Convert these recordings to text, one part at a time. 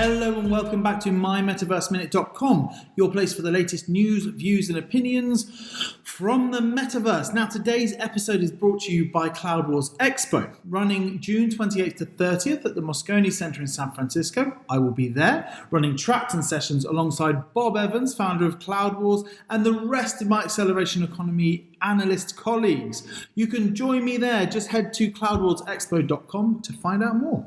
Hello and welcome back to mymetaverseminute.com, your place for the latest news, views and opinions from the metaverse. Now today's episode is brought to you by Cloud Wars Expo, running June 28th to 30th at the Moscone Center in San Francisco. I will be there, running tracks and sessions alongside Bob Evans, founder of Cloud Wars, and the rest of my Acceleration Economy analyst colleagues. You can join me there. Just head to cloudwarsexpo.com to find out more.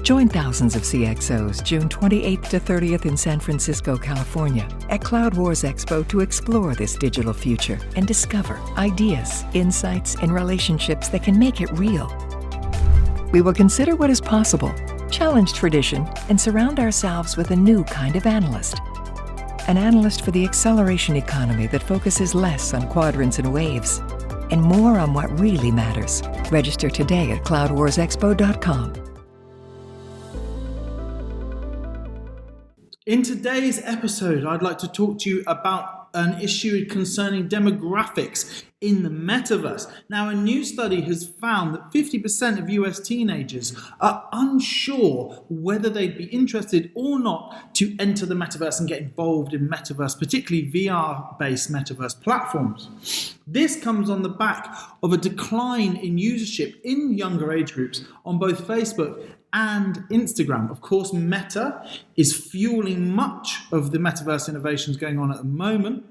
Join thousands of CXOs June 28th to 30th in San Francisco, California at Cloud Wars Expo to explore this digital future and discover ideas, insights, and relationships that can make it real. We will consider what is possible, challenge tradition, and surround ourselves with a new kind of analyst. An analyst for the acceleration economy that focuses less on quadrants and waves and more on what really matters. Register today at cloudwarsexpo.com. In today's episode, I'd like to talk to you about an issue concerning demographics in the metaverse. Now, a new study has found that 50% of US teenagers are unsure whether they'd be interested or not to enter the metaverse and get involved in metaverse, particularly VR-based metaverse platforms. This comes on the back of a decline in usership in younger age groups on both Facebook and Instagram. Of course, Meta is fueling much of the metaverse innovations going on at the moment.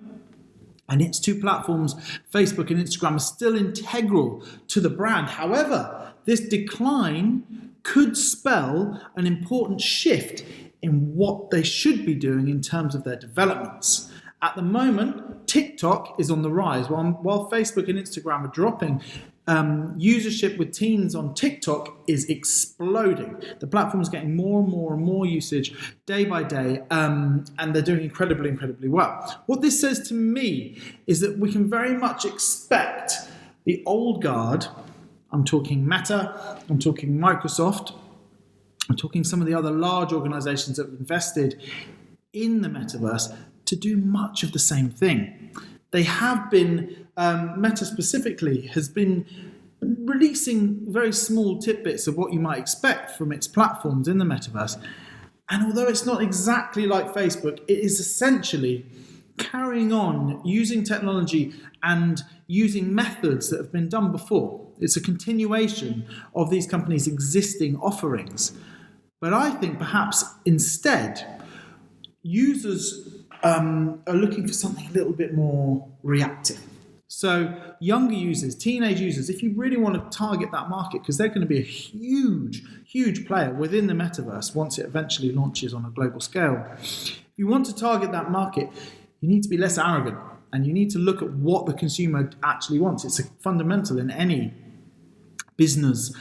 And its two platforms, Facebook and Instagram, are still integral to the brand. However, this decline could spell an important shift in what they should be doing in terms of their developments. At the moment, TikTok is on the rise. While Facebook and Instagram are dropping, usership with teens on TikTok is exploding. The platform is getting more and more usage day by day, and they're doing incredibly well. What this says to me is that we can very much expect the old guard, I'm talking Meta, I'm talking Microsoft, I'm talking some of the other large organizations that have invested in the metaverse, to do much of the same thing. They have been, Meta specifically, has been releasing very small tidbits of what you might expect from its platforms in the metaverse. And although it's not exactly like Facebook, it is essentially carrying on using technology and using methods that have been done before. It's a continuation of these companies' existing offerings. But I think perhaps instead, users are looking for something a little bit more reactive. So younger users, teenage users, if you really want to target that market, because they're going to be a huge player within the metaverse once it eventually launches on a global scale. If you want to target that market, you need to be less arrogant and you need to look at what the consumer actually wants. It's fundamental in any business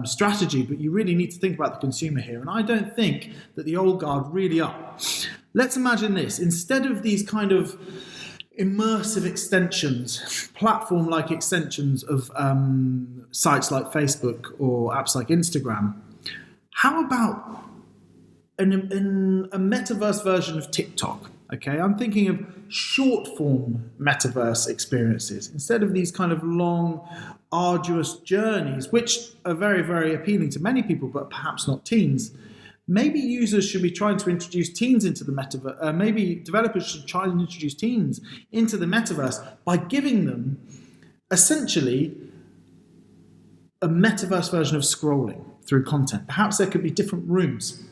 strategy, but you really need to think about the consumer here. And I don't think that the old guard really are. Let's imagine this. Instead of these kind of immersive extensions, platform-like extensions of sites like Facebook or apps like Instagram, how about a metaverse version of TikTok? Okay, I'm thinking of short-form metaverse experiences instead of these kind of long, arduous journeys, which are very appealing to many people, but perhaps not teens. Maybe users should be trying to introduce teens into the metaverse. Maybe developers should try and introduce teens into the metaverse by giving them essentially a metaverse version of scrolling through content. Perhaps there could be different rooms.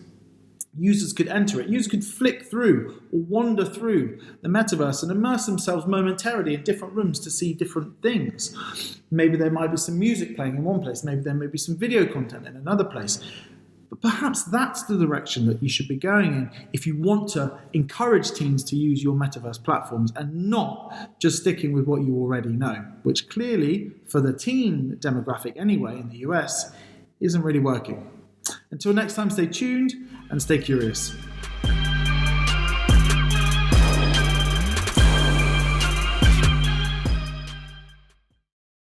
Users could enter it. Users could flick through or wander through the metaverse and immerse themselves momentarily in different rooms to see different things. Maybe there might be some music playing in one place. Maybe there may be some video content in another place. But perhaps that's the direction that you should be going in if you want to encourage teens to use your metaverse platforms and not just sticking with what you already know, which clearly, for the teen demographic anyway in the US, isn't really working. Until next time, stay tuned and stay curious.